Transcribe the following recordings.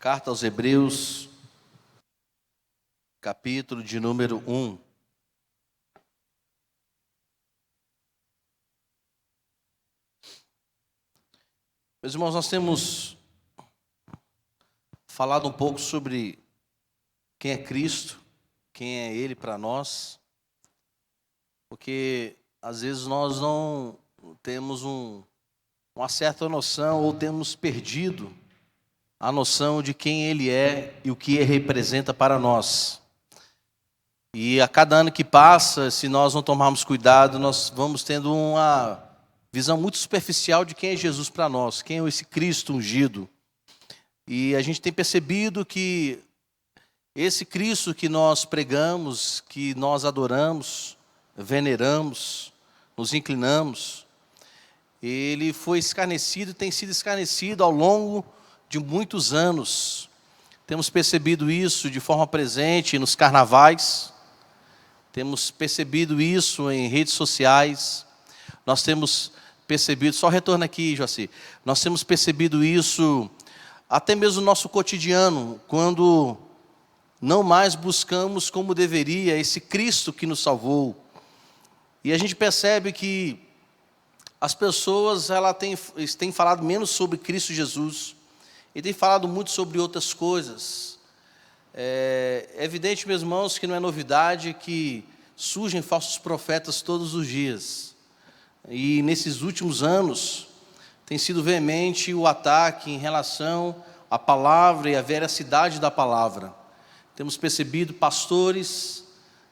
Carta aos Hebreus, capítulo de número 1. Meus irmãos, nós temos falado um pouco sobre quem é Cristo, quem é Ele para nós, porque às vezes nós não temos uma certa noção ou temos perdido a noção de quem Ele é e o que Ele representa para nós. E a cada ano que passa, se nós não tomarmos cuidado, nós vamos tendo uma visão muito superficial de quem é Jesus para nós, quem é esse Cristo ungido. E a gente tem percebido que esse Cristo que nós pregamos, que nós adoramos, veneramos, nos inclinamos, ele foi escarnecido e tem sido escarnecido ao longo de muitos anos. Temos percebido isso de forma presente nos carnavais, temos percebido isso em redes sociais, nós temos percebido, só retorna aqui, Joaci, nós temos percebido isso até mesmo no nosso cotidiano, quando não mais buscamos como deveria esse Cristo que nos salvou. E a gente percebe que as pessoas têm falado menos sobre Cristo Jesus e têm falado muito sobre outras coisas. É evidente, meus irmãos, que não é novidade que surgem falsos profetas todos os dias. E nesses últimos anos tem sido veemente o ataque em relação à palavra e à veracidade da palavra. Temos percebido pastores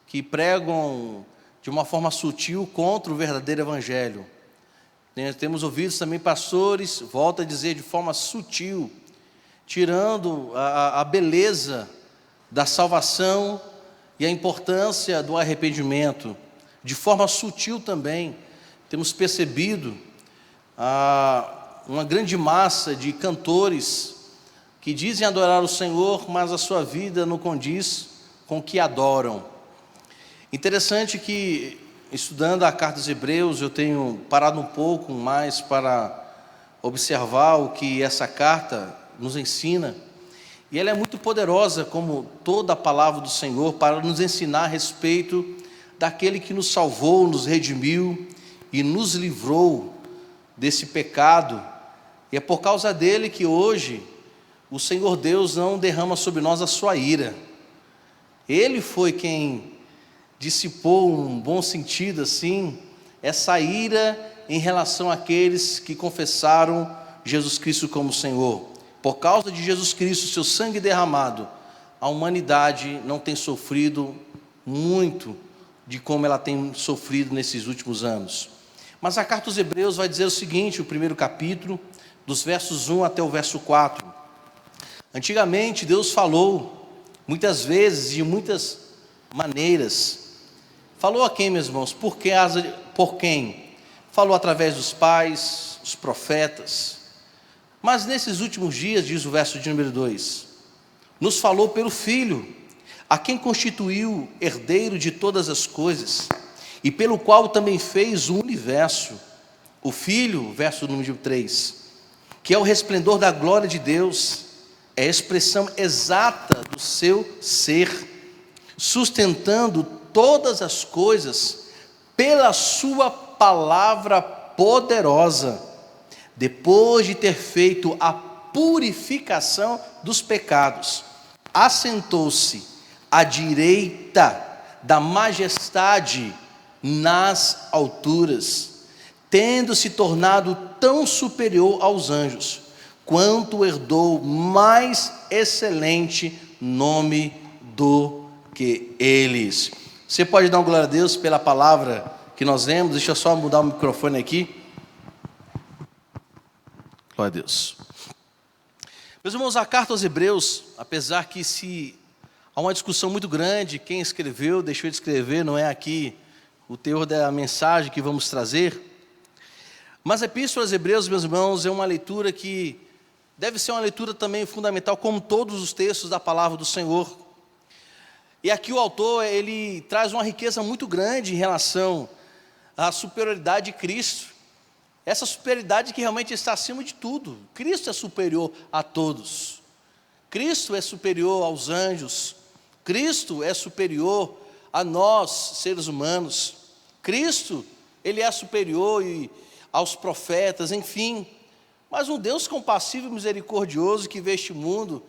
que pregam de uma forma sutil contra o verdadeiro evangelho. Temos ouvido também pastores, volto a dizer, de forma sutil, tirando a beleza da salvação e a importância do arrependimento. De forma sutil também, temos percebido uma grande massa de cantores que dizem adorar o Senhor, mas a sua vida não condiz com o que adoram. Interessante que, estudando a carta dos Hebreus, eu tenho parado um pouco mais para observar o que essa carta nos ensina. E ela é muito poderosa, como toda a palavra do Senhor, para nos ensinar a respeito daquele que nos salvou, nos redimiu e nos livrou desse pecado. E é por causa dele que hoje o Senhor Deus não derrama sobre nós a sua ira. Ele foi quem dissipou, um bom sentido assim, essa ira em relação àqueles que confessaram Jesus Cristo como Senhor. Por causa de Jesus Cristo, seu sangue derramado, a humanidade não tem sofrido muito de como ela tem sofrido nesses últimos anos. Mas a carta aos Hebreus vai dizer o seguinte, o primeiro capítulo, dos versos 1 até o verso 4. Antigamente Deus falou, muitas vezes, de muitas maneiras. Falou a quem, meus irmãos? Por quem? Falou através dos pais, os profetas. Mas nesses últimos dias, diz o verso de número 2, nos falou pelo Filho, a quem constituiu herdeiro de todas as coisas, e pelo qual também fez o universo. O Filho, verso número 3, que é o resplendor da glória de Deus, é a expressão exata do seu ser, sustentando todas as coisas pela sua palavra poderosa, depois de ter feito a purificação dos pecados, assentou-se à direita da majestade nas alturas, tendo se tornado tão superior aos anjos, quanto herdou mais excelente nome do que eles. Você pode dar uma glória a Deus pela palavra que nós lemos? Deixa eu só mudar o microfone aqui. Glória a Deus. Meus irmãos, a carta aos Hebreus, apesar que há uma discussão muito grande, quem escreveu, deixou de escrever, não é aqui o teor da mensagem que vamos trazer, mas a Epístola aos Hebreus, meus irmãos, é uma leitura que deve ser uma leitura também fundamental, como todos os textos da palavra do Senhor. E aqui o autor, ele traz uma riqueza muito grande em relação à superioridade de Cristo. Essa superioridade que realmente está acima de tudo. Cristo é superior a todos. Cristo é superior aos anjos, Cristo é superior a nós, seres humanos. Cristo, Ele é superior aos profetas, enfim. Mas um Deus compassivo e misericordioso que veio este mundo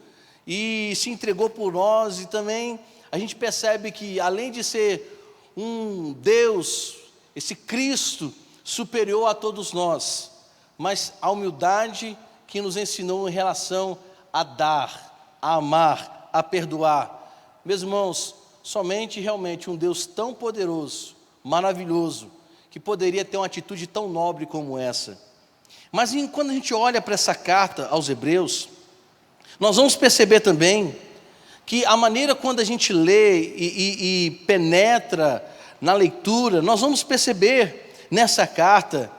e se entregou por nós, e também a gente percebe que, além de ser um Deus, esse Cristo superior a todos nós, mas a humildade que nos ensinou em relação a dar, a amar, a perdoar. Meus irmãos, somente realmente um Deus tão poderoso, maravilhoso, que poderia ter uma atitude tão nobre como essa. Mas quando a gente olha para essa carta aos Hebreus, nós vamos perceber também que a maneira quando a gente lê e penetra na leitura, nós vamos perceber nessa carta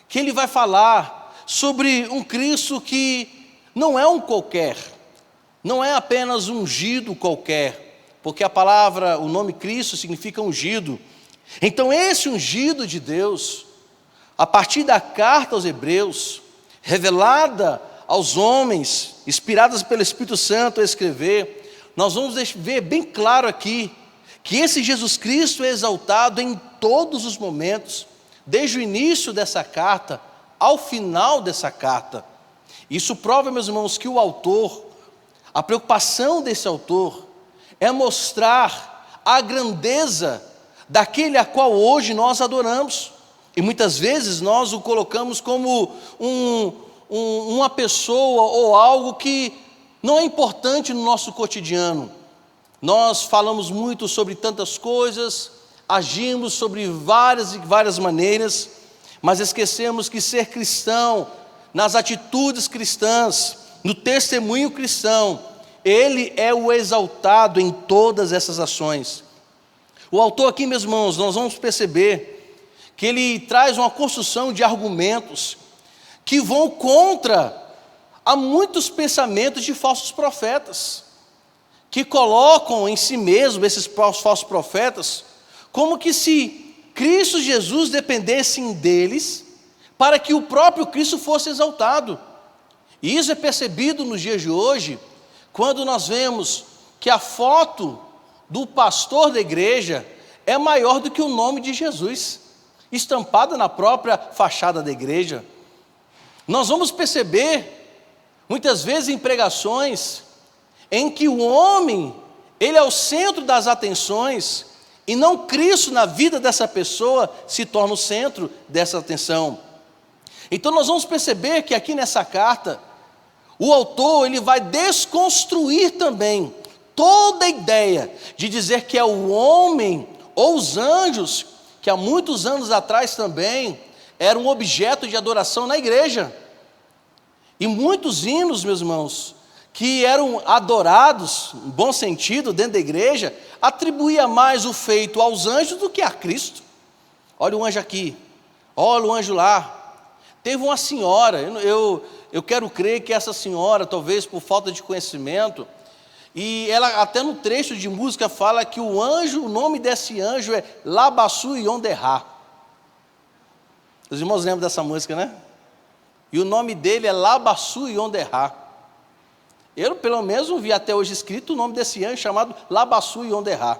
que ele vai falar sobre um Cristo que não é um qualquer, não é apenas um ungido qualquer, porque a palavra, o nome Cristo significa ungido. Então esse ungido de Deus, a partir da carta aos Hebreus, revelada aos homens, inspiradas pelo Espírito Santo a escrever, nós vamos ver bem claro aqui, que esse Jesus Cristo é exaltado em todos os momentos, desde o início dessa carta, ao final dessa carta. Isso prova, meus irmãos, que o autor, a preocupação desse autor, é mostrar a grandeza daquele a qual hoje nós adoramos. E muitas vezes nós o colocamos como uma pessoa ou algo que não é importante no nosso cotidiano. Nós falamos muito sobre tantas coisas, agimos sobre várias e várias maneiras, mas esquecemos que ser cristão, nas atitudes cristãs, no testemunho cristão, ele é o exaltado em todas essas ações. O autor aqui, meus irmãos, nós vamos perceber que ele traz uma construção de argumentos que vão contra a muitos pensamentos de falsos profetas, que colocam em si mesmo esses falsos profetas, como que se Cristo Jesus dependesse deles, para que o próprio Cristo fosse exaltado. E isso é percebido nos dias de hoje, quando nós vemos que a foto do pastor da igreja é maior do que o nome de Jesus, estampada na própria fachada da igreja. Nós vamos perceber, muitas vezes em pregações, em que o homem, ele é o centro das atenções, e não Cristo na vida dessa pessoa se torna o centro dessa atenção. Então nós vamos perceber que aqui nessa carta, o autor ele vai desconstruir também toda a ideia de dizer que é o homem ou os anjos, que há muitos anos atrás também era um objeto de adoração na igreja. E muitos hinos, meus irmãos, que eram adorados, em bom sentido, dentro da igreja, atribuía mais o feito aos anjos do que a Cristo. Olha o anjo aqui, olha o anjo lá. Teve uma senhora, eu quero crer que essa senhora, talvez por falta de conhecimento, e ela até no trecho de música fala que o anjo, o nome desse anjo é Labassu Yonderá. Os irmãos lembram dessa música, né? E o nome dele é Labassu Yonderá. Eu, pelo menos, não vi até hoje escrito o nome desse anjo chamado Labassu Yonderá.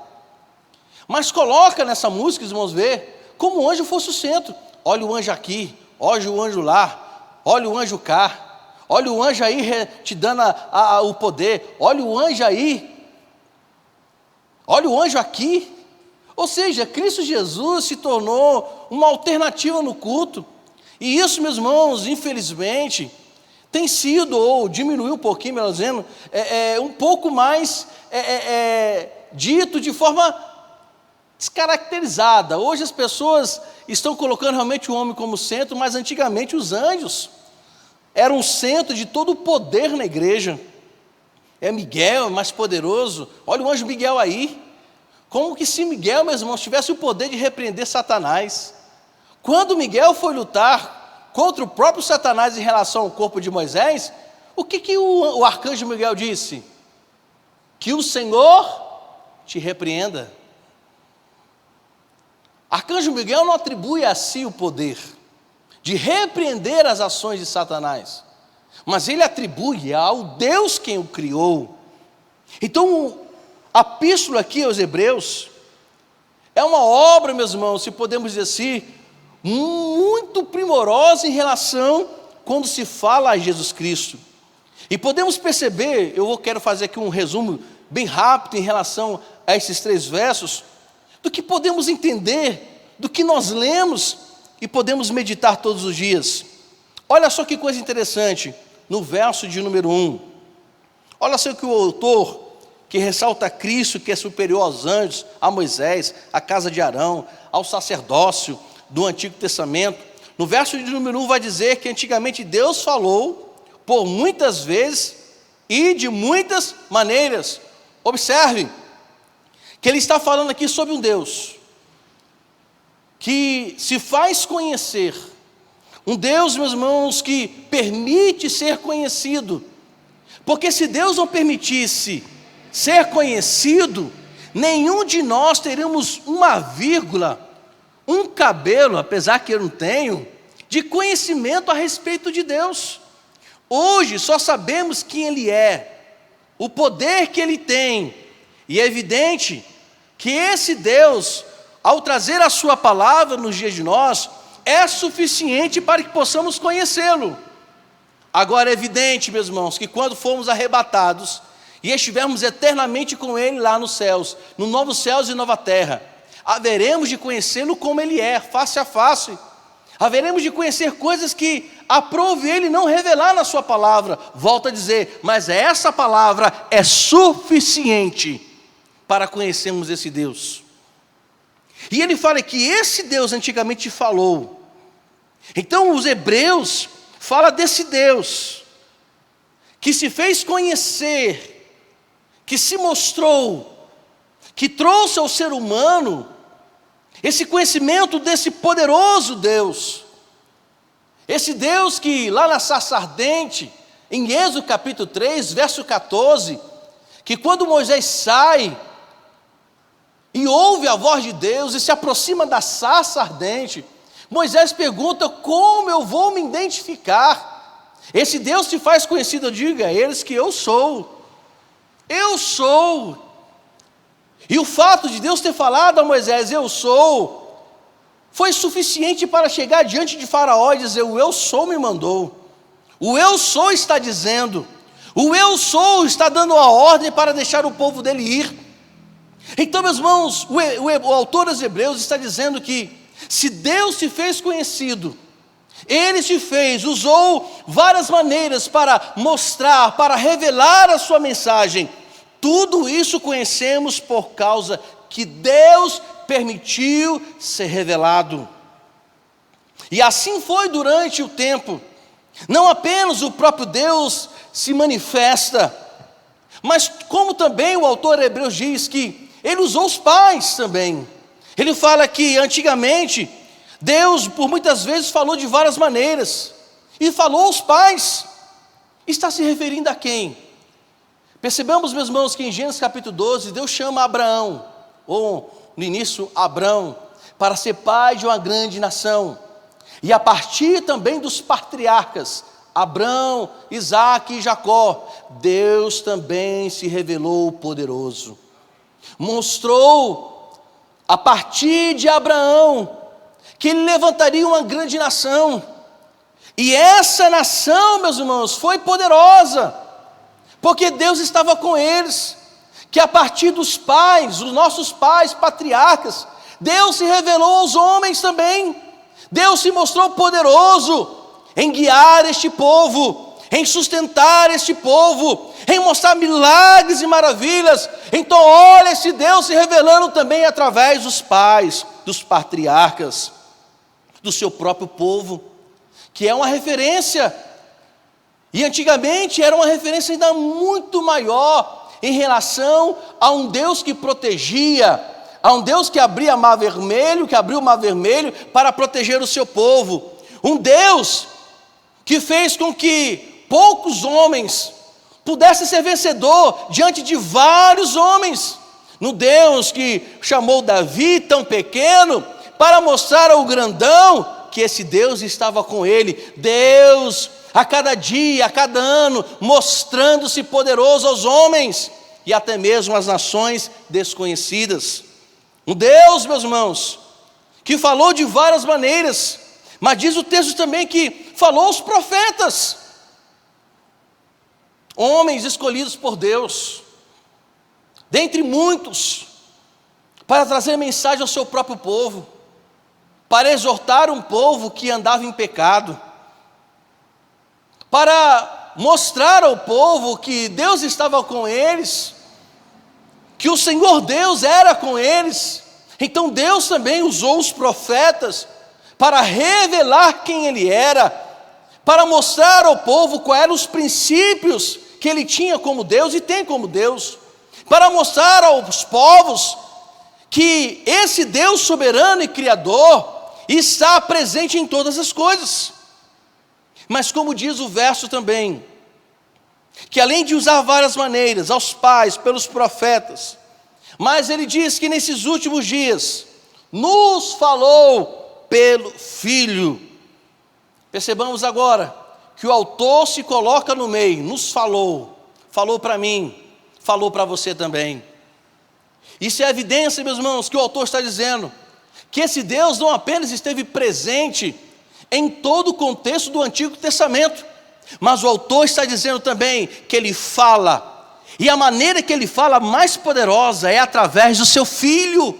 Mas coloca nessa música, os irmãos, ver como o anjo fosse o centro. Olha o anjo aqui, olha o anjo lá, olha o anjo cá. Olha o anjo aí te dando o poder. Olha o anjo aí. Olha o anjo aqui. Ou seja, Cristo Jesus se tornou uma alternativa no culto. E isso, meus irmãos, infelizmente, tem sido, ou diminuiu um pouquinho, melhor dizendo, um pouco mais dito de forma descaracterizada. Hoje as pessoas estão colocando realmente o homem como centro, mas antigamente os anjos eram o centro de todo o poder na igreja. É Miguel, é mais poderoso. Olha o anjo Miguel aí. Como que se Miguel, meus irmãos, tivesse o poder de repreender Satanás? Quando Miguel foi lutar contra o próprio Satanás em relação ao corpo de Moisés, o que o arcanjo Miguel disse? Que o Senhor te repreenda. Arcanjo Miguel não atribui a si o poder de repreender as ações de Satanás, mas ele atribui ao Deus quem o criou. Então, a epístola aqui aos Hebreus é uma obra, meus irmãos, se podemos dizer assim, muito primorosa em relação quando se fala a Jesus Cristo. E podemos perceber, quero fazer aqui um resumo bem rápido em relação a esses 3 versos, do que podemos entender, do que nós lemos e podemos meditar todos os dias. Olha só que coisa interessante, no verso de número 1. Olha só que o autor, que ressalta a Cristo, que é superior aos anjos, a Moisés, à casa de Arão, ao sacerdócio do Antigo Testamento. No verso de número 1 vai dizer que antigamente Deus falou por muitas vezes e de muitas maneiras. Observe que ele está falando aqui sobre um Deus que se faz conhecer, um Deus, meus irmãos, que permite ser conhecido, porque se Deus não permitisse ser conhecido, nenhum de nós teríamos uma vírgula, um cabelo, apesar que eu não tenho, de conhecimento a respeito de Deus. Hoje só sabemos quem Ele é, o poder que Ele tem, e é evidente que esse Deus, ao trazer a sua palavra nos dias de nós, é suficiente para que possamos conhecê-lo. Agora é evidente, meus irmãos, que quando formos arrebatados e estivermos eternamente com Ele lá nos céus, no novo céus e nova terra, haveremos de conhecê-lo como Ele é, face a face. Haveremos de conhecer coisas que aprove Ele não revelar na sua palavra. Volto a dizer, mas essa palavra é suficiente para conhecermos esse Deus. E ele fala que esse Deus antigamente falou. Então os hebreus falam desse Deus, que se fez conhecer, que se mostrou, que trouxe ao ser humano esse conhecimento desse poderoso Deus. Esse Deus que lá na sarça ardente, em Êxodo capítulo 3, verso 14, que quando Moisés sai e ouve a voz de Deus e se aproxima da sarça ardente, Moisés pergunta: como eu vou me identificar? Esse Deus se faz conhecido, diga a eles que eu sou. Eu sou. E o fato de Deus ter falado a Moisés, eu sou, foi suficiente para chegar diante de Faraó e dizer: o eu sou me mandou. O eu sou está dizendo. O eu sou está dando a ordem para deixar o povo dele ir. Então, meus irmãos, o autor dos Hebreus está dizendo que se Deus se fez conhecido, Ele se fez, usou várias maneiras para mostrar, para revelar a sua mensagem. Tudo isso conhecemos por causa que Deus permitiu ser revelado. E assim foi durante o tempo. Não apenas o próprio Deus se manifesta, mas como também o autor de Hebreus diz que Ele usou os pais também. Ele fala que antigamente Deus por muitas vezes falou de várias maneiras, e falou aos pais. Está se referindo a quem? Percebemos, meus irmãos, que em Gênesis capítulo 12, Deus chama Abraão, ou no início Abrão, para ser pai de uma grande nação. E a partir também dos patriarcas, Abrão, Isaque e Jacó, Deus também se revelou poderoso. Mostrou, a partir de Abraão, que ele levantaria uma grande nação. E essa nação, meus irmãos, foi poderosa, porque Deus estava com eles. Que a partir dos pais, os nossos pais, patriarcas, Deus se revelou aos homens também. Deus se mostrou poderoso em guiar este povo, em sustentar este povo, em mostrar milagres e maravilhas. Então olha esse Deus se revelando também através dos pais, dos patriarcas, do seu próprio povo, que é uma referência, e antigamente era uma referência ainda muito maior, em relação a um Deus que protegia, a um Deus que abria mar vermelho, que abriu o mar vermelho para proteger o seu povo, um Deus que fez com que poucos homens pudessem ser vencedor diante de vários homens, no Deus que chamou Davi tão pequeno, para mostrar ao grandão que esse Deus estava com ele. Deus, a cada dia, a cada ano, mostrando-se poderoso aos homens e até mesmo às nações desconhecidas. Um Deus, meus irmãos, que falou de várias maneiras, mas diz o texto também que falou aos profetas, homens escolhidos por Deus, dentre muitos, para trazer mensagem ao seu próprio povo, para exortar um povo que andava em pecado, para mostrar ao povo que Deus estava com eles, que o Senhor Deus era com eles. Então Deus também usou os profetas para revelar quem Ele era, para mostrar ao povo quais eram os princípios que Ele tinha como Deus e tem como Deus, para mostrar aos povos que esse Deus soberano e criador está presente em todas as coisas. Mas como diz o verso também, que além de usar várias maneiras, aos pais, pelos profetas, mas ele diz que nesses últimos dias, nos falou pelo Filho. Percebamos agora, que o autor se coloca no meio, nos falou, falou para mim, falou para você também. Isso é evidência, meus irmãos, que o autor está dizendo, que esse Deus não apenas esteve presente em todo o contexto do Antigo Testamento, mas o autor está dizendo também que ele fala, e a maneira que ele fala mais poderosa é através do seu Filho,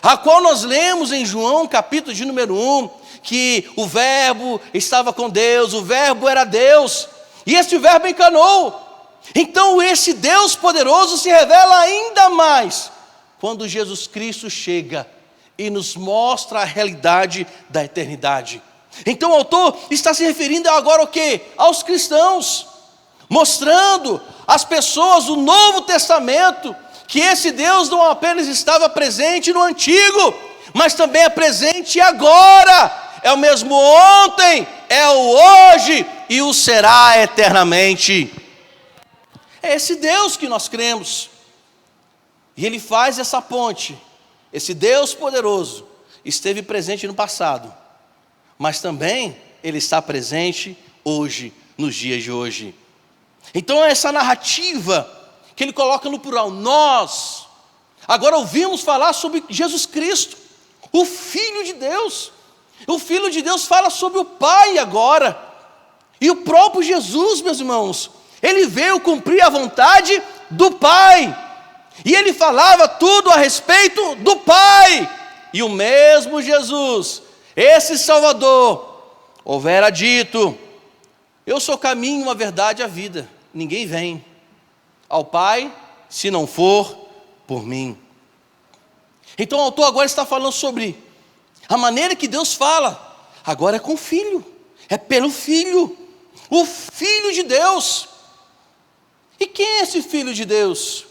a qual nós lemos em João capítulo de número 1, que o verbo estava com Deus, o verbo era Deus, e este verbo encarnou. Então esse Deus poderoso se revela ainda mais, quando Jesus Cristo chega e nos mostra a realidade da eternidade. Então o autor está se referindo agora ao quê? Aos cristãos, mostrando às pessoas do Novo Testamento, que esse Deus não apenas estava presente no Antigo, mas também é presente agora, é o mesmo ontem, é o hoje e o será eternamente. É esse Deus que nós cremos, e Ele faz essa ponte. Esse Deus poderoso esteve presente no passado, mas também Ele está presente hoje, nos dias de hoje. Então essa narrativa que Ele coloca no plural, nós, agora ouvimos falar sobre Jesus Cristo, o Filho de Deus. O Filho de Deus fala sobre o Pai agora, e o próprio Jesus, meus irmãos, Ele veio cumprir a vontade do Pai, e Ele falava tudo a respeito do Pai, e o mesmo Jesus, esse Salvador, houvera dito, eu sou o caminho, a verdade e a vida, ninguém vem ao Pai, se não for por mim. Então o autor agora está falando sobre a maneira que Deus fala, agora é com o Filho, é pelo Filho, o Filho de Deus. E quem é esse Filho de Deus?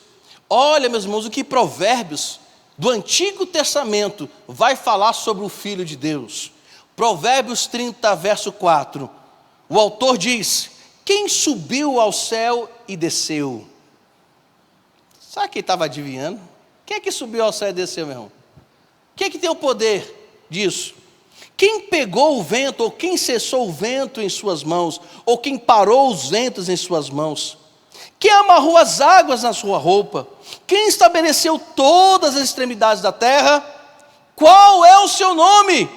Olha, meus irmãos, o que Provérbios do Antigo Testamento vai falar sobre o Filho de Deus. Provérbios 30, verso 4, o autor diz, quem subiu ao céu e desceu? Sabe quem estava adivinhando? Quem é que subiu ao céu e desceu, meu irmão? Quem é que tem o poder disso? Quem pegou o vento, ou quem cessou o vento em suas mãos, ou quem parou os ventos em suas mãos? Quem amarrou as águas na sua roupa? Quem estabeleceu todas as extremidades da terra? Qual é o seu nome?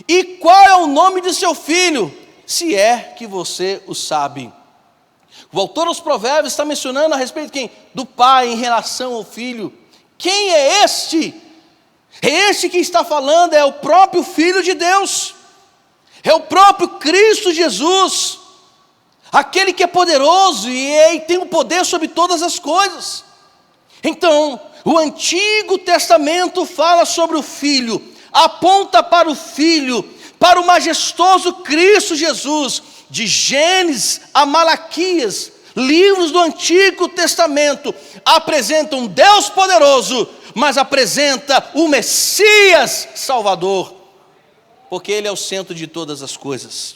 E qual é o nome de seu filho? Se é que você o sabe. O autor dos Provérbios está mencionando a respeito de quem? Do Pai em relação ao Filho. Quem é este? Este que está falando é o próprio Filho de Deus, é o próprio Cristo Jesus, aquele que é poderoso e tem o poder sobre todas as coisas. Então, o Antigo Testamento fala sobre o Filho, aponta para o Filho, para o majestoso Cristo Jesus, de Gênesis a Malaquias, livros do Antigo Testamento, apresentam um Deus poderoso, mas apresenta o Messias Salvador, porque Ele é o centro de todas as coisas.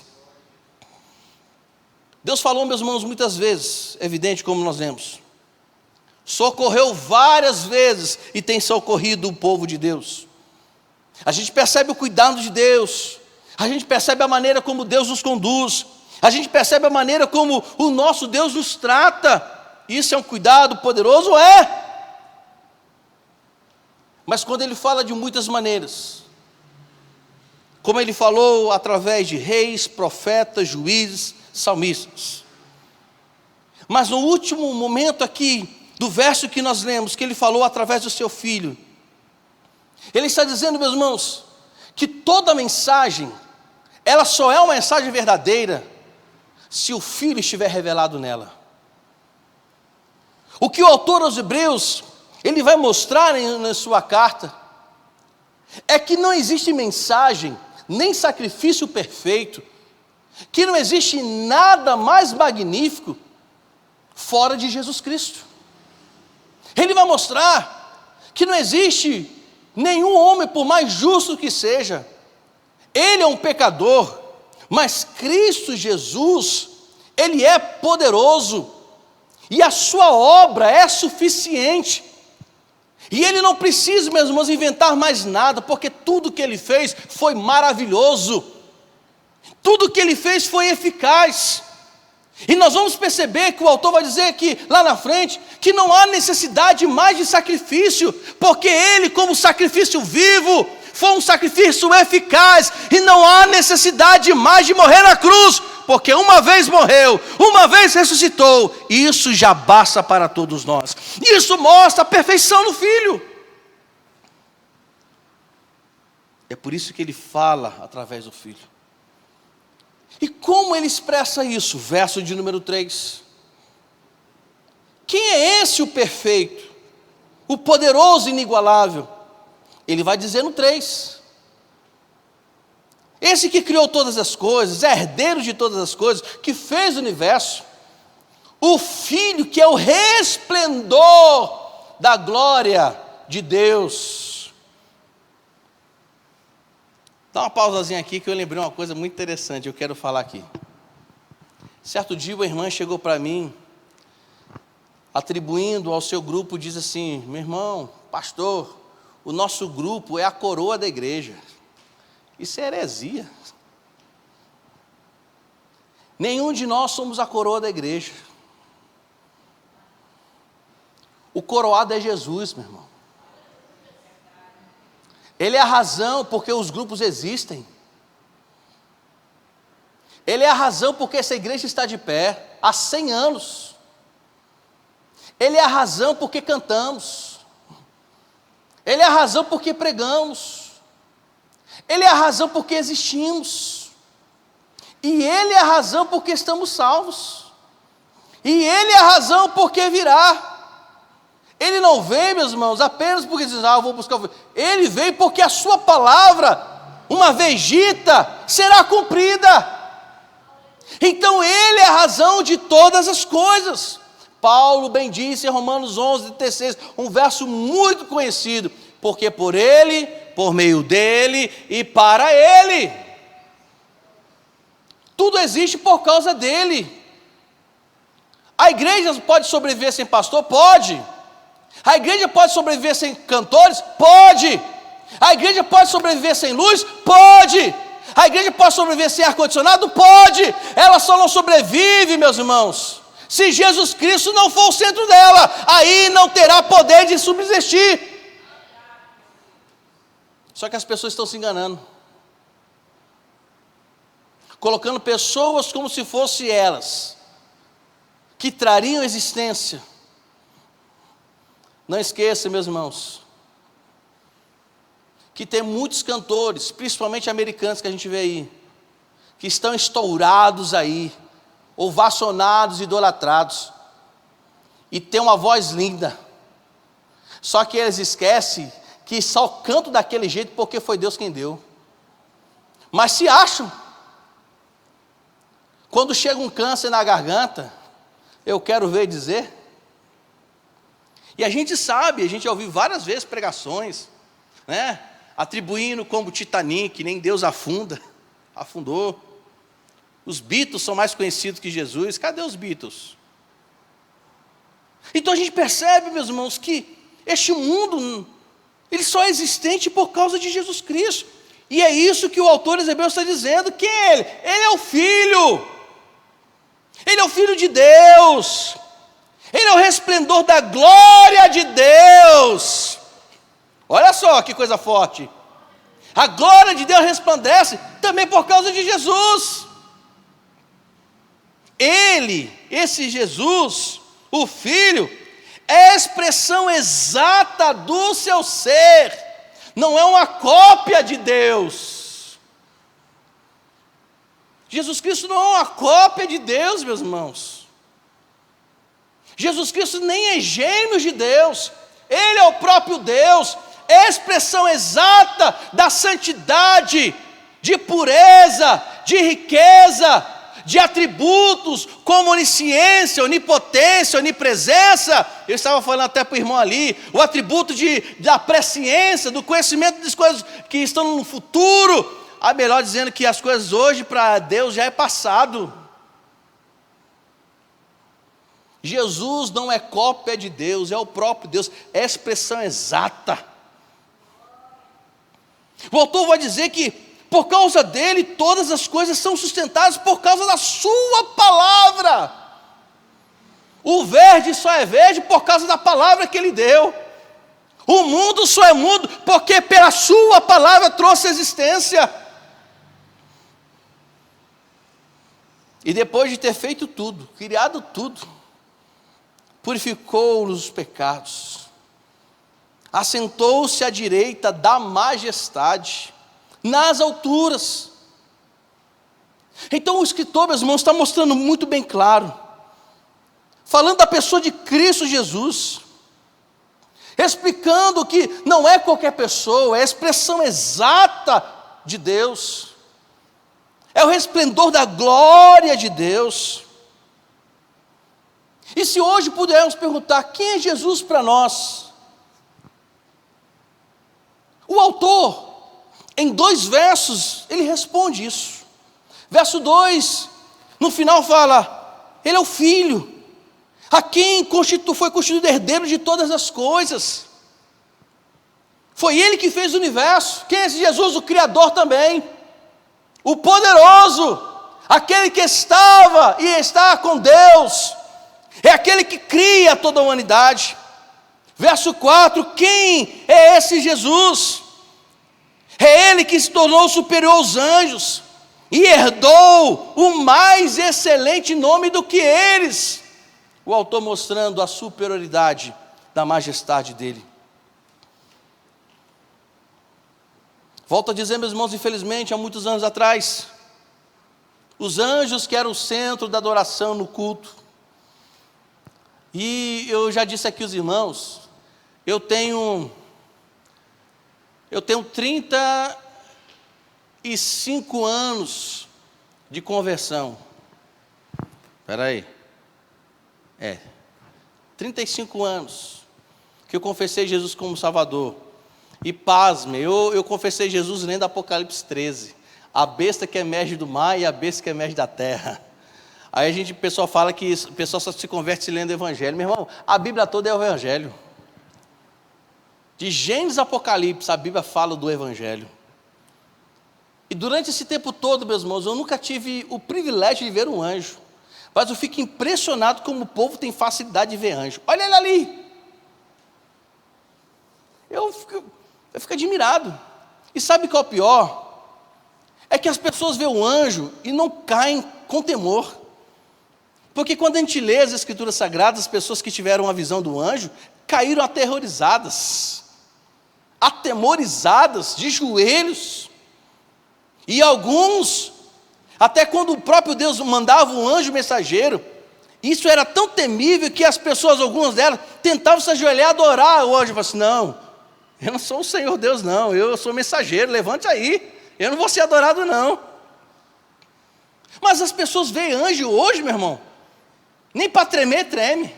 Deus falou, meus irmãos, muitas vezes, evidente como nós vemos, socorreu várias vezes e tem socorrido o povo de Deus. A gente percebe o cuidado de Deus, A gente percebe a maneira como Deus nos conduz. A gente percebe a maneira como o nosso Deus nos trata. Isso é um cuidado poderoso? É. Mas quando ele fala de muitas maneiras, como ele falou através de reis, profetas, juízes, salmistas. Mas no último momento aqui, do verso que nós lemos, que ele falou através do seu filho, ele está dizendo, meus irmãos, que toda mensagem, ela só é uma mensagem verdadeira, se o filho estiver revelado nela. O que o autor aos Hebreus, ele vai mostrar na sua carta, é que não existe mensagem, nem sacrifício perfeito, que não existe nada mais magnífico fora de Jesus Cristo. Ele vai mostrar que não existe nenhum homem, por mais justo que seja, ele é um pecador, mas Cristo Jesus, ele é poderoso, e a sua obra é suficiente, e ele não precisa, meus irmãos, inventar mais nada, porque tudo que ele fez foi maravilhoso, tudo que ele fez foi eficaz. E nós vamos perceber que o autor vai dizer aqui, lá na frente, que não há necessidade mais de sacrifício, porque ele, como sacrifício vivo, foi um sacrifício eficaz, e não há necessidade mais de morrer na cruz, porque uma vez morreu, uma vez ressuscitou, e isso já basta para todos nós. Isso mostra a perfeição do Filho. É por isso que ele fala através do Filho. E como ele expressa isso? Verso de número 3. Quem é esse o perfeito? O poderoso e inigualável? Ele vai dizer no 3. Esse que criou todas as coisas, herdeiro de todas as coisas, que fez o universo. O Filho que é o resplendor da glória de Deus. Dá uma pausazinha aqui que eu lembrei uma coisa muito interessante, eu quero falar aqui. Certo dia uma irmã chegou para mim, atribuindo ao seu grupo, diz assim: meu irmão, pastor, o nosso grupo é a coroa da igreja. Isso é heresia. Nenhum de nós somos a coroa da igreja. O coroado é Jesus, meu irmão. Ele é a razão porque os grupos existem. Ele é a razão porque essa igreja está de pé há 100 anos. Ele é a razão porque cantamos. Ele é a razão porque pregamos. Ele é a razão porque existimos. E Ele é a razão porque estamos salvos. E Ele é a razão porque virá. Ele não veio, meus irmãos, apenas porque diz, eu vou buscar o Filho. Ele veio porque a sua palavra, uma vez dita, será cumprida. Então Ele é a razão de todas as coisas. Paulo bem disse em Romanos 11:36, um verso muito conhecido, porque por Ele, por meio dEle e para Ele, tudo existe por causa dEle. A igreja pode sobreviver sem pastor? Pode. A igreja pode sobreviver sem cantores? Pode. A igreja pode sobreviver sem luz? Pode. A igreja pode sobreviver sem ar-condicionado? Pode. Ela só não sobrevive, meus irmãos, se Jesus Cristo não for o centro dela. Aí não terá poder de subsistir. Só que as pessoas estão se enganando, colocando pessoas como se fossem elas, que trariam existência. Não esqueça, meus irmãos, que tem muitos cantores, principalmente americanos que a gente vê aí, que estão estourados aí, ovacionados, idolatrados, e tem uma voz linda, só que eles esquecem que só cantam daquele jeito porque foi Deus quem deu, mas se acham. Quando chega um câncer na garganta, eu quero ver dizer. E a gente sabe, a gente já ouviu várias vezes pregações, né, atribuindo como Titanic, nem Deus afundou. Os Beatles são mais conhecidos que Jesus. Cadê os Beatles? Então a gente percebe, meus irmãos, que este mundo, ele só é existente por causa de Jesus Cristo. E é isso que o autor dos Hebreus está dizendo. Quem é ele? Ele é o Filho. Ele é o Filho de Deus. Ele é o resplendor da glória de Deus. Olha só que coisa forte. A glória de Deus resplandece também por causa de Jesus. Ele, esse Jesus, o Filho, é a expressão exata do seu ser. Não é uma cópia de Deus. Jesus Cristo não é uma cópia de Deus, meus irmãos. Jesus Cristo nem é gêmeo de Deus. Ele é o próprio Deus. É a expressão exata da santidade, de pureza, de riqueza, de atributos como onisciência, onipotência, onipresença. Eu estava falando até para o irmão ali, o atributo da presciência, do conhecimento das coisas que estão no futuro. Melhor dizendo que as coisas hoje para Deus já é passado. Jesus não é cópia de Deus, é o próprio Deus, é a expressão exata. O autor vai dizer que por causa dele todas as coisas são sustentadas por causa da sua palavra. O verde só é verde por causa da palavra que ele deu. O mundo só é mundo porque pela sua palavra trouxe existência. E depois de ter feito tudo, criado tudo, purificou-nos os pecados, assentou-se à direita da majestade, nas alturas. Então o escritor, meus irmãos, está mostrando muito bem claro, falando da pessoa de Cristo Jesus, explicando que não é qualquer pessoa, é a expressão exata de Deus, é o resplendor da glória de Deus. E se hoje pudermos perguntar, quem é Jesus para nós? O autor, em 2 versos, ele responde isso. Verso 2, no final fala, ele é o Filho, a quem foi constituído herdeiro de todas as coisas. Foi ele que fez o universo. Quem é esse Jesus? O Criador também. O poderoso, aquele que estava e está com Deus. É aquele que cria toda a humanidade. Verso 4, quem é esse Jesus? É ele que se tornou superior aos anjos e herdou o mais excelente nome do que eles. O autor mostrando a superioridade da majestade dele. Volto a dizer, meus irmãos, infelizmente, há muitos anos atrás, os anjos que eram o centro da adoração no culto. E eu já disse aqui aos irmãos, eu tenho 35 anos de conversão. Espera aí. 35 anos que eu confessei Jesus como Salvador. E pasme, eu confessei Jesus lendo Apocalipse 13. A besta que emerge do mar e a besta que emerge da terra. Aí o pessoal fala que o pessoal só se converte se lendo o Evangelho. Meu irmão, a Bíblia toda é o Evangelho. De Gênesis a Apocalipse, a Bíblia fala do Evangelho. E durante esse tempo todo, meus irmãos, eu nunca tive o privilégio de ver um anjo. Mas eu fico impressionado como o povo tem facilidade de ver anjo. Olha ele ali. Eu fico admirado. E sabe qual é o pior? É que as pessoas veem o anjo e não caem com temor. Porque quando a gente lê as Escrituras Sagradas, as pessoas que tiveram a visão do anjo caíram aterrorizadas, atemorizadas, de joelhos. E alguns, até quando o próprio Deus mandava um anjo mensageiro, isso era tão temível que as pessoas, algumas delas, tentavam se ajoelhar e adorar o anjo. Eu falava assim, não, eu não sou o Senhor Deus não, eu sou mensageiro, levante aí, eu não vou ser adorado não. Mas as pessoas veem anjo hoje, meu irmão, nem para tremer, treme.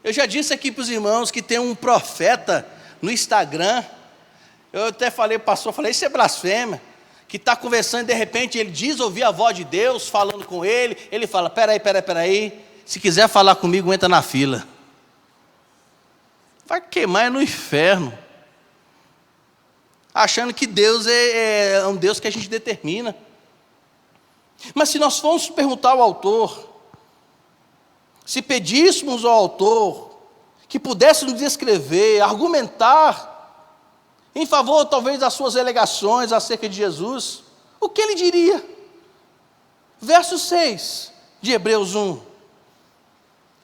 Eu já disse aqui para os irmãos que tem um profeta no Instagram, eu até falei para o pastor, falei, isso é blasfêmia, que está conversando e de repente ele diz ouvir a voz de Deus falando com ele fala, peraí, se quiser falar comigo, entra na fila. Vai queimar no inferno. achando que Deus é um Deus que a gente determina. Mas se nós formos perguntar ao autor, se pedíssemos ao autor que pudesse nos descrever, argumentar em favor talvez das suas alegações acerca de Jesus, o que ele diria? Verso 6 de Hebreus 1.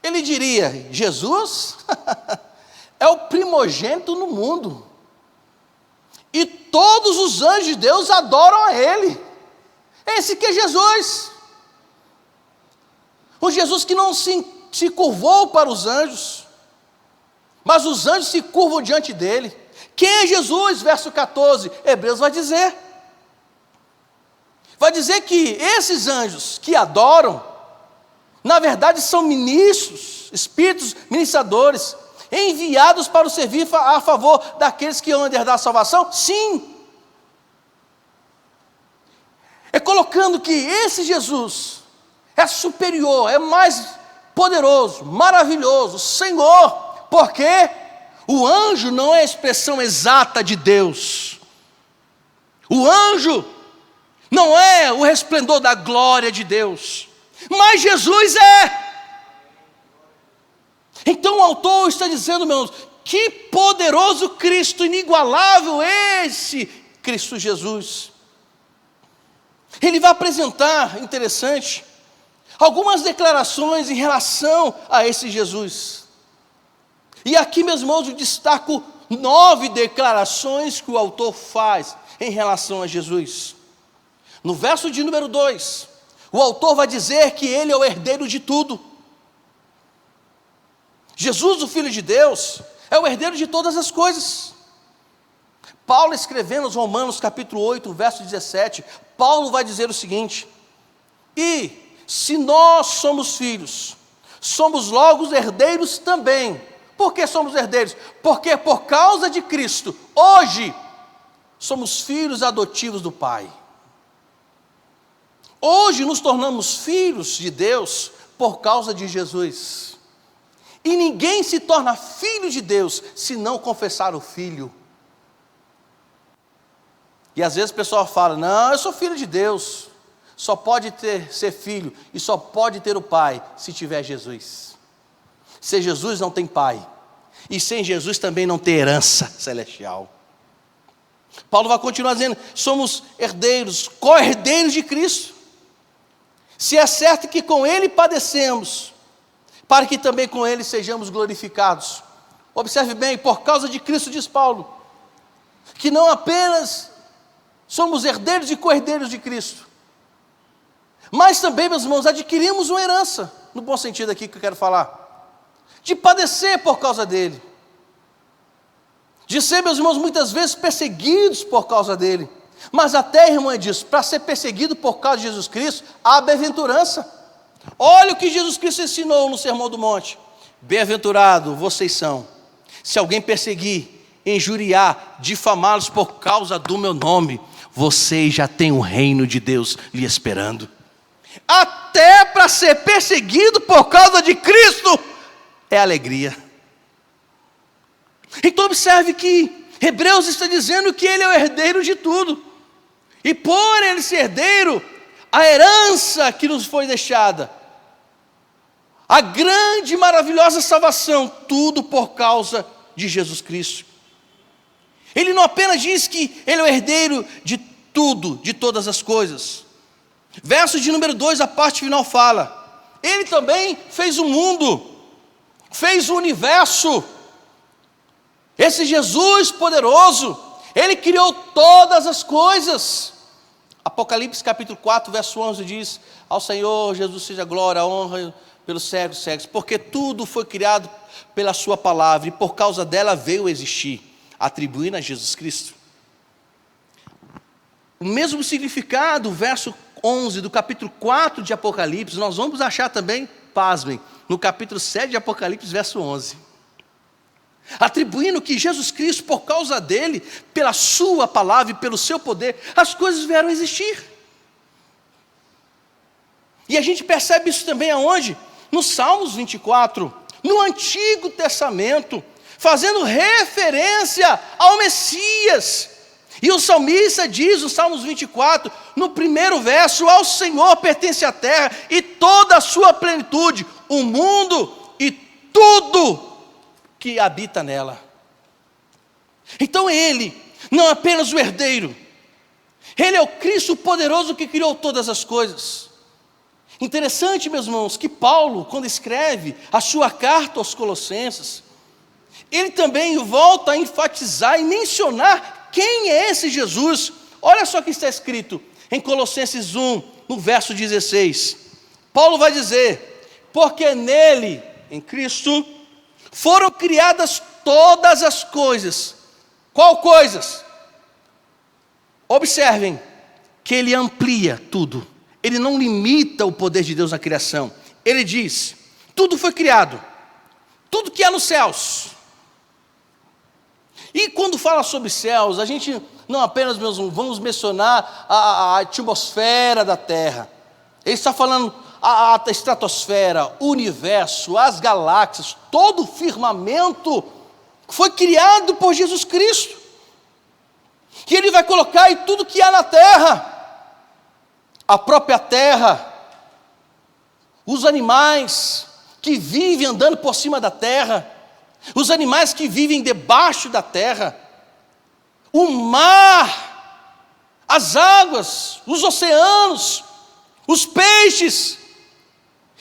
Ele diria: Jesus é o primogênito no mundo, e todos os anjos de Deus adoram a Ele. Esse que é Jesus. O Jesus que não se curvou para os anjos, mas os anjos se curvam diante dele. Quem é Jesus? Verso 14, Hebreus vai dizer. Vai dizer que esses anjos que adoram, na verdade são ministros, espíritos ministradores, enviados para o servir a favor daqueles que vão herdar a salvação? Sim. É colocando que esse Jesus é superior, é mais poderoso, maravilhoso, Senhor, porque o anjo não é a expressão exata de Deus. O anjo não é o resplendor da glória de Deus, mas Jesus é. Então o autor está dizendo, meus irmãos, que poderoso Cristo, inigualável esse Cristo Jesus. Ele vai apresentar, interessante, algumas declarações em relação a esse Jesus. E aqui, meus irmãos, eu destaco 9 declarações que o autor faz em relação a Jesus. No verso de número 2, o autor vai dizer que ele é o herdeiro de tudo. Jesus, o Filho de Deus, é o herdeiro de todas as coisas. Paulo, escrevendo aos Romanos capítulo 8, verso 17, Paulo vai dizer o seguinte: e se nós somos filhos, somos logo herdeiros também. Por que somos herdeiros? Porque por causa de Cristo, hoje, somos filhos adotivos do Pai. Hoje nos tornamos filhos de Deus por causa de Jesus. E ninguém se torna filho de Deus se não confessar o Filho. E às vezes o pessoal fala: não, eu sou filho de Deus. Só pode ser filho e só pode ter o pai se tiver Jesus. Sem Jesus não tem pai. E sem Jesus também não tem herança celestial. Paulo vai continuar dizendo: somos herdeiros, co-herdeiros de Cristo. Se é certo que com Ele padecemos, para que também com Ele sejamos glorificados. Observe bem, por causa de Cristo, diz Paulo, que não apenas somos herdeiros e co-herdeiros de Cristo, mas também, meus irmãos, adquirimos uma herança, no bom sentido aqui que eu quero falar, de padecer por causa dele, de ser, meus irmãos, muitas vezes perseguidos por causa dele. Mas até a irmã diz, para ser perseguido por causa de Jesus Cristo, há bem-aventurança. Olha o que Jesus Cristo ensinou no Sermão do Monte: bem-aventurado vocês são, se alguém perseguir, injuriar, difamá-los por causa do meu nome, vocês já têm o reino de Deus lhe esperando. Até para ser perseguido por causa de Cristo é alegria. Então observe que Hebreus está dizendo que ele é o herdeiro de tudo, e por ele ser herdeiro, a herança que nos foi deixada, a grande e maravilhosa salvação, tudo por causa de Jesus Cristo. Ele não apenas diz que ele é o herdeiro de tudo, de todas as coisas. Verso de número 2, a parte final fala: ele também fez o mundo, fez o universo. Esse Jesus poderoso, ele criou todas as coisas. Apocalipse capítulo 4, verso 11 diz: ao Senhor Jesus seja glória, honra pelos séculos dos séculos, porque tudo foi criado pela sua palavra, e por causa dela veio existir, atribuindo a Jesus Cristo. O mesmo significado, verso 11 do capítulo 4 de Apocalipse, nós vamos achar também, pasmem, no capítulo 7 de Apocalipse, verso 11. Atribuindo que Jesus Cristo, por causa dele, pela sua palavra e pelo seu poder, as coisas vieram a existir. E a gente percebe isso também aonde? No Salmos 24, no Antigo Testamento, fazendo referência ao Messias, E o salmista diz no Salmos 24, no primeiro verso: ao Senhor pertence a terra e toda a sua plenitude, o mundo e tudo que habita nela. Então ele, não apenas o herdeiro, ele é o Cristo poderoso que criou todas as coisas. Interessante, meus irmãos, que Paulo, quando escreve a sua carta aos Colossenses, ele também volta a enfatizar e mencionar quem é esse Jesus. Olha só o que está escrito em Colossenses 1, no verso 16. Paulo vai dizer: porque nele, em Cristo, foram criadas todas as coisas. Qual coisas? Observem que ele amplia tudo. Ele não limita o poder de Deus na criação. Ele diz: tudo foi criado, tudo que há nos céus. E quando fala sobre céus, a gente não apenas vamos mencionar a atmosfera da Terra. Ele está falando a estratosfera, o universo, as galáxias, todo o firmamento foi criado por Jesus Cristo. Que ele vai colocar aí tudo que há na terra. A própria terra, os animais que vivem andando por cima da terra, os animais que vivem debaixo da terra, o mar, as águas, os oceanos, os peixes,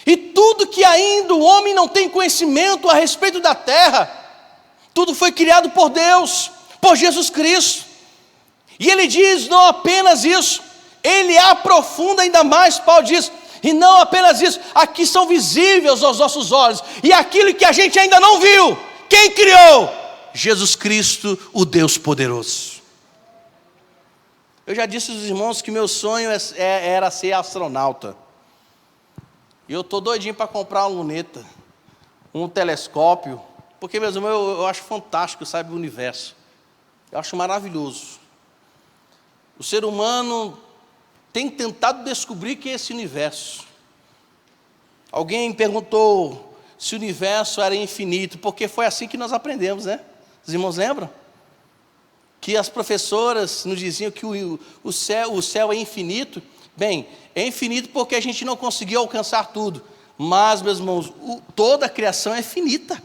e tudo que ainda o homem não tem conhecimento a respeito da terra, tudo foi criado por Deus, por Jesus Cristo. E ele diz não apenas isso, ele aprofunda ainda mais. Paulo diz: e não apenas isso, aqui são visíveis aos nossos olhos, e aquilo que a gente ainda não viu, quem criou? Jesus Cristo, o Deus poderoso. Eu já disse aos irmãos que meu sonho era ser astronauta, e eu estou doidinho para comprar uma luneta, um telescópio, porque, meus irmãos, eu acho fantástico, sabe, o universo, eu acho maravilhoso. O ser humano tem tentado descobrir que é esse universo. Alguém perguntou se o universo era infinito, porque foi assim que nós aprendemos, né? Os irmãos lembram? Que as professoras nos diziam que o céu é infinito. Bem, é infinito porque a gente não conseguiu alcançar tudo. Mas, meus irmãos, toda a criação é finita.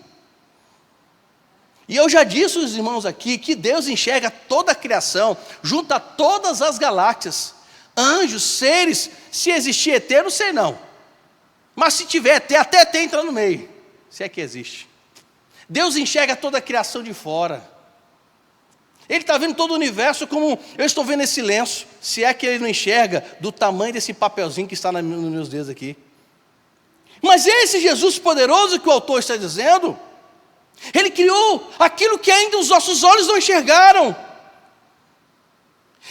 E eu já disse aos irmãos aqui que Deus enxerga toda a criação, junta todas as galáxias, anjos, seres. Se existir ET, não sei não, mas se tiver ET, até ET entra no meio, se é que existe. Deus enxerga toda a criação de fora. Ele está vendo todo o universo como eu estou vendo esse lenço, se é que ele não enxerga do tamanho desse papelzinho que está nos meus dedos aqui. Mas esse Jesus poderoso que o autor está dizendo, ele criou aquilo que ainda os nossos olhos não enxergaram.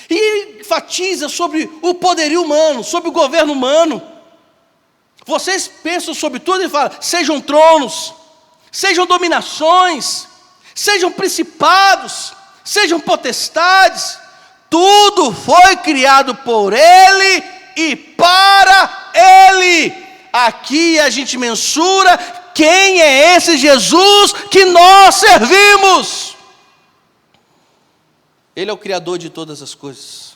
E ele enfatiza sobre o poderio humano, sobre o governo humano. Vocês pensam sobre tudo e falam: sejam tronos, sejam dominações, sejam principados, sejam potestades. Tudo foi criado por Ele e para Ele. Aqui a gente mensura quem é esse Jesus que nós servimos. Ele é o Criador de todas as coisas.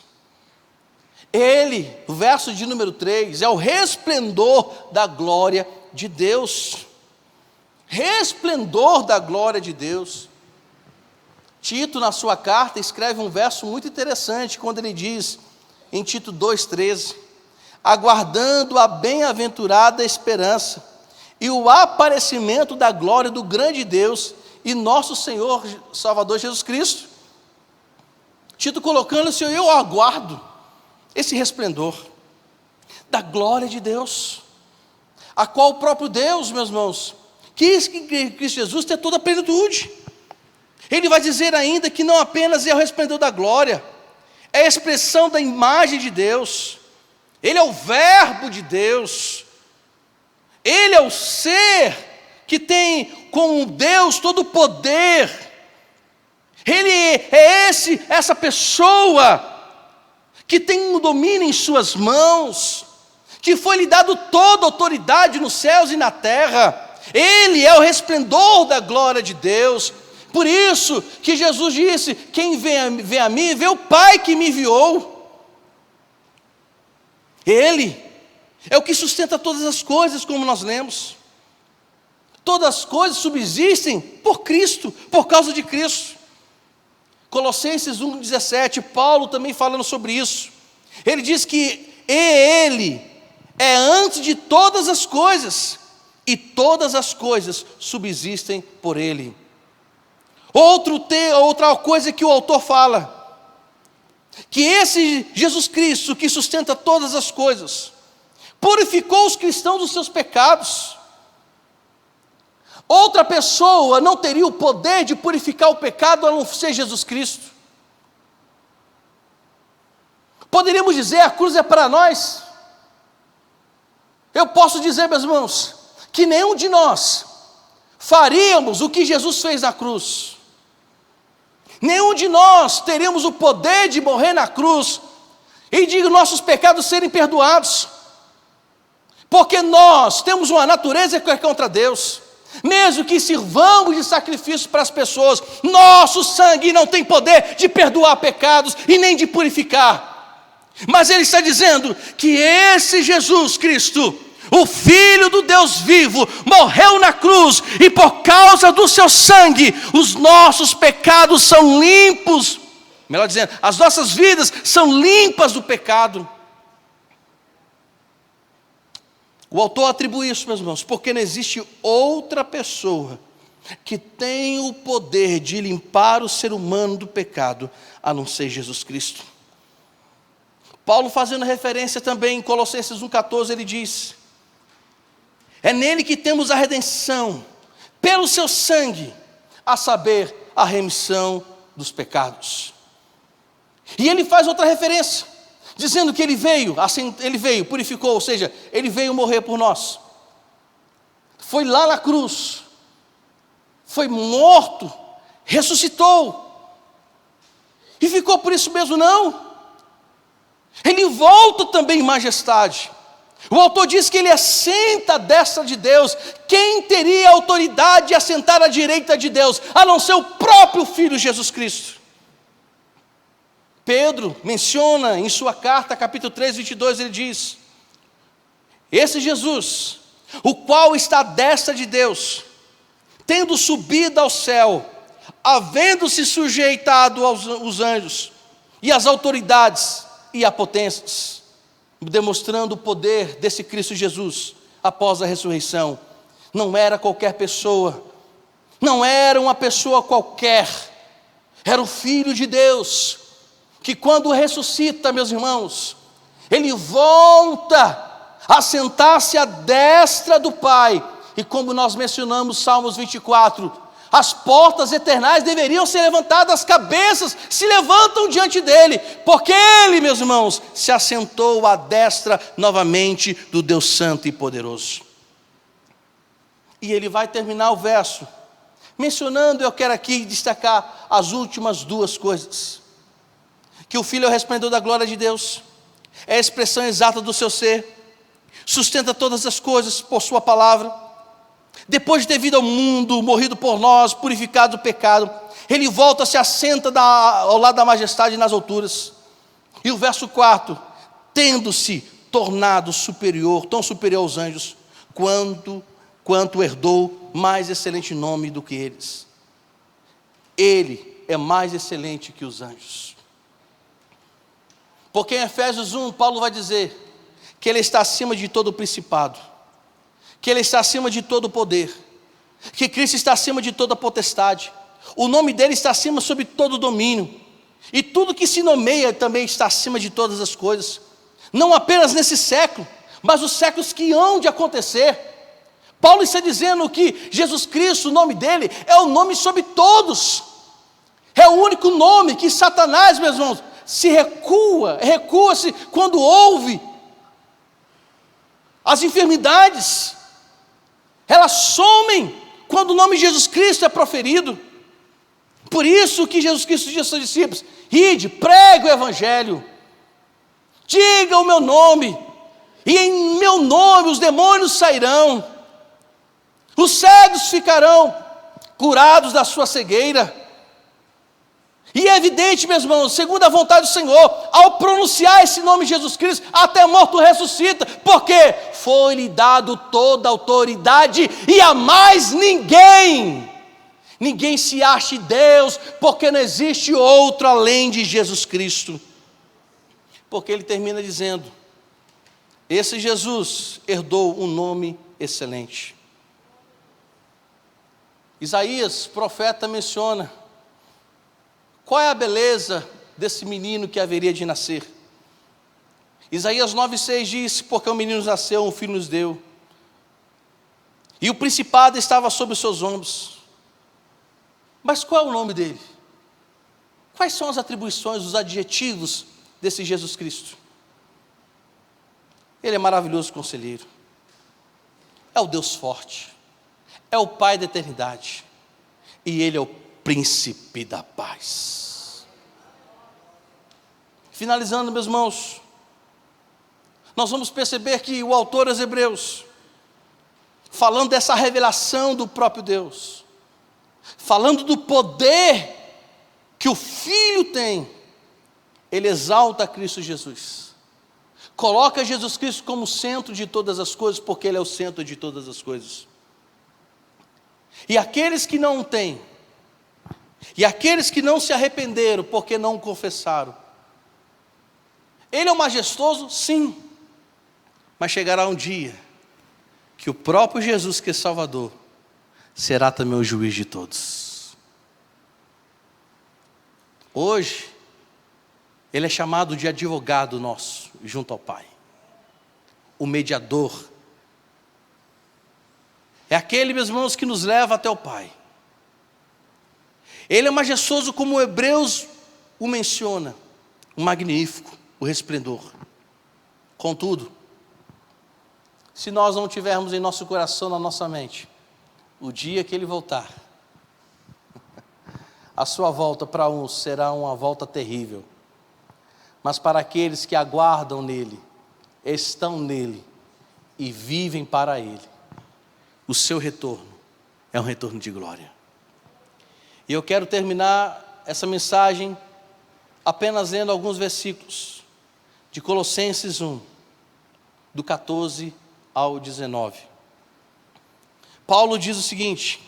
Ele, o verso de número 3, é o resplendor da glória de Deus. Resplendor da glória de Deus. Tito, na sua carta, escreve um verso muito interessante, quando ele diz, em Tito 2,13, aguardando a bem-aventurada esperança e o aparecimento da glória do grande Deus e nosso Senhor Salvador Jesus Cristo. Tito colocando assim: eu aguardo esse resplendor da glória de Deus, a qual o próprio Deus, meus irmãos, quis que Cristo Jesus tenha toda a plenitude. Ele vai dizer ainda que não apenas é o resplendor da glória, é a expressão da imagem de Deus. Ele é o verbo de Deus. Ele é o ser que tem com Deus todo o poder. Ele é essa pessoa que tem um domínio em suas mãos, que foi-lhe dado toda a autoridade nos céus e na terra. Ele é o resplendor da glória de Deus. Por isso que Jesus disse: quem vê a mim, vê o Pai que me enviou. Ele é o que sustenta todas as coisas, como nós lemos. Todas as coisas subsistem por Cristo, por causa de Cristo. Colossenses 1,17, Paulo também falando sobre isso. Ele diz que Ele é antes de todas as coisas, e todas as coisas subsistem por Ele. Outra coisa que o autor fala, que esse Jesus Cristo, que sustenta todas as coisas, purificou os cristãos dos seus pecados. Outra pessoa não teria o poder de purificar o pecado a não ser Jesus Cristo. Poderíamos dizer: a cruz é para nós. Eu posso dizer, meus irmãos, que nenhum de nós faríamos o que Jesus fez na cruz. Nenhum de nós teríamos o poder de morrer na cruz e de nossos pecados serem perdoados, porque nós temos uma natureza que é contra Deus. Mesmo que sirvamos de sacrifício para as pessoas, nosso sangue não tem poder de perdoar pecados e nem de purificar. Mas ele está dizendo que esse Jesus Cristo, o Filho do Deus vivo, morreu na cruz, e por causa do seu sangue, os nossos pecados são limpos. Melhor dizendo, as nossas vidas são limpas do pecado. O autor atribui isso, meus irmãos, porque não existe outra pessoa que tem o poder de limpar o ser humano do pecado, a não ser Jesus Cristo. Paulo, fazendo referência também em Colossenses 1,14, ele diz: é nele que temos a redenção, pelo seu sangue, a saber, a remissão dos pecados. E ele faz outra referência, dizendo que ele veio, purificou, ou seja, ele veio morrer por nós. Foi lá na cruz, foi morto, ressuscitou, e ficou por isso mesmo não. Ele volta também em majestade. O autor diz que ele assenta à destra de Deus. Quem teria autoridade de assentar à direita de Deus, a não ser o próprio Filho Jesus Cristo? Pedro menciona em sua carta, capítulo 3, 22, ele diz: esse Jesus, o qual está à destra de Deus, tendo subido ao céu, havendo-se sujeitado aos anjos, e às autoridades, e a potências, demonstrando o poder desse Cristo Jesus, após a ressurreição. Não era qualquer pessoa, não era uma pessoa qualquer, era o Filho de Deus, que quando ressuscita, meus irmãos, ele volta a sentar-se à destra do Pai, e como nós mencionamos Salmos 24, as portas eternais deveriam ser levantadas, as cabeças se levantam diante dele, porque ele, meus irmãos, se assentou à destra novamente do Deus Santo e Poderoso. E ele vai terminar o verso mencionando, eu quero aqui destacar as últimas duas coisas: que o Filho é o resplendor da glória de Deus, é a expressão exata do seu ser, sustenta todas as coisas por sua palavra. Depois de ter vindo ao mundo, morrido por nós, purificado do pecado, ele volta, se assenta ao lado da majestade nas alturas. E o verso 4, tendo-se tornado superior, tão superior aos anjos, quanto herdou mais excelente nome do que eles. Ele é mais excelente que os anjos. Porque em Efésios 1, Paulo vai dizer que ele está acima de todo o principado, que ele está acima de todo o poder, que Cristo está acima de toda a potestade, o nome dele está acima sobre todo o domínio, e tudo que se nomeia também está acima de todas as coisas, não apenas nesse século, mas os séculos que hão de acontecer. Paulo está dizendo que Jesus Cristo, o nome dele, é o nome sobre todos, é o único nome que Satanás, meus irmãos, se recua-se quando ouve. As enfermidades, elas somem quando o nome de Jesus Cristo é proferido. Por isso que Jesus Cristo disse aos seus discípulos: ide, pregue o evangelho, diga o meu nome, e em meu nome os demônios sairão, os cegos ficarão curados da sua cegueira. E é evidente, meus irmãos, segundo a vontade do Senhor, ao pronunciar esse nome de Jesus Cristo, até morto ressuscita, porque foi-lhe dado toda a autoridade e a mais ninguém. Ninguém se ache Deus, porque não existe outro além de Jesus Cristo. Porque ele termina dizendo, esse Jesus herdou um nome excelente. Isaías, profeta, menciona, qual é a beleza desse menino que haveria de nascer? Isaías 9,6 diz, porque um menino nasceu, um filho nos deu, e o principado estava sobre os seus ombros. Mas qual é o nome dele? Quais são as atribuições, os adjetivos desse Jesus Cristo? Ele é maravilhoso conselheiro, é o Deus forte, é o Pai da eternidade, e ele é o príncipe da paz. Finalizando, meus irmãos, nós vamos perceber que o autor aos Hebreus, falando dessa revelação do próprio Deus, falando do poder que o Filho tem, ele exalta Cristo Jesus, coloca Jesus Cristo como centro de todas as coisas, porque ele é o centro de todas as coisas. E aqueles que não têm, e aqueles que não se arrependeram porque não o confessaram, ele é o majestoso, sim, mas chegará um dia que o próprio Jesus, que é Salvador, será também o juiz de todos. Hoje, ele é chamado de advogado nosso, junto ao Pai, o mediador. É aquele, meus irmãos, que nos leva até o Pai. Ele é majestoso como o Hebreus o menciona, o magnífico, o resplendor. Contudo, se nós não tivermos em nosso coração, na nossa mente, o dia que ele voltar, a sua volta para uns será uma volta terrível, mas para aqueles que aguardam nele, estão nele e vivem para ele, o seu retorno é um retorno de glória. E eu quero terminar essa mensagem apenas lendo alguns versículos de Colossenses 1, do 14 ao 19. Paulo diz o seguinte,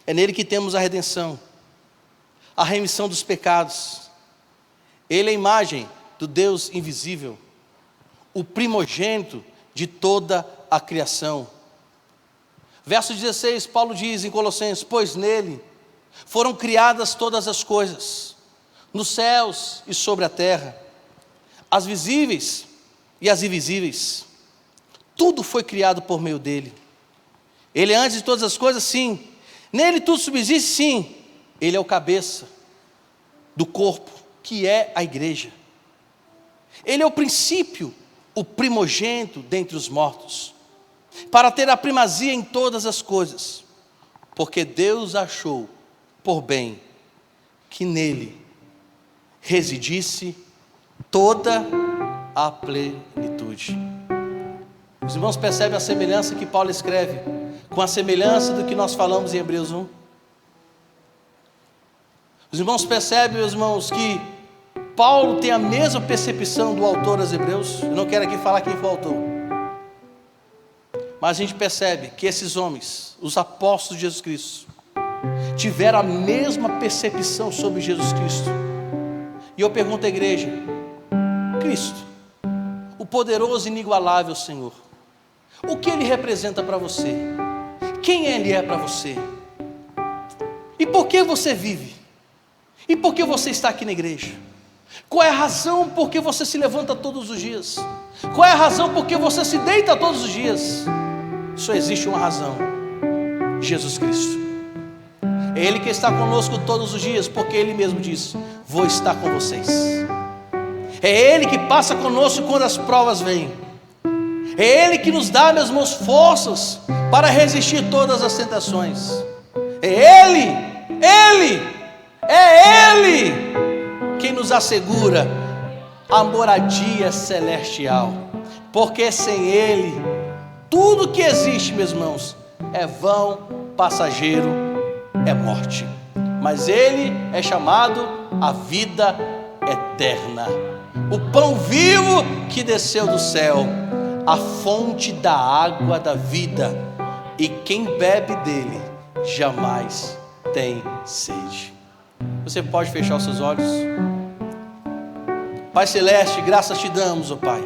é nele que temos a redenção, a remissão dos pecados. Ele é a imagem do Deus invisível, o primogênito de toda a criação. Verso 16, Paulo diz em Colossenses, pois nele foram criadas todas as coisas, nos céus e sobre a terra, as visíveis e as invisíveis. Tudo foi criado por meio dele. Ele é antes de todas as coisas, sim. Nele tudo subsiste, sim. Ele é o cabeça do corpo, que é a igreja. Ele é o princípio, o primogênito dentre os mortos, para ter a primazia em todas as coisas, porque Deus achou por bem que nele residisse toda a plenitude. Os irmãos percebem a semelhança que Paulo escreve com a semelhança do que nós falamos em Hebreus 1? Os irmãos percebem, meus irmãos, que Paulo tem a mesma percepção do autor aos Hebreus? Eu não quero aqui falar quem foi o autor, mas a gente percebe que esses homens, os apóstolos de Jesus Cristo, tiveram a mesma percepção sobre Jesus Cristo. E eu pergunto à igreja, Cristo, o poderoso e inigualável Senhor, o que Ele representa para você? Quem Ele é para você? E por que você vive? E por que você está aqui na igreja? Qual é a razão por que você se levanta todos os dias? Qual é a razão por que você se deita todos os dias? Só existe uma razão: Jesus Cristo. É Ele que está conosco todos os dias, porque Ele mesmo disse, vou estar com vocês. É Ele que passa conosco quando as provas vêm. É Ele que nos dá, meus irmãos, forças para resistir todas as tentações. É Ele quem nos assegura a moradia celestial, porque sem Ele, tudo que existe, meus irmãos, é vão, passageiro é morte, mas ele é chamado a vida eterna, o pão vivo que desceu do céu, a fonte da água da vida, e quem bebe dele jamais tem sede. Você pode fechar os seus olhos? Pai Celeste, graças te damos, ó Pai,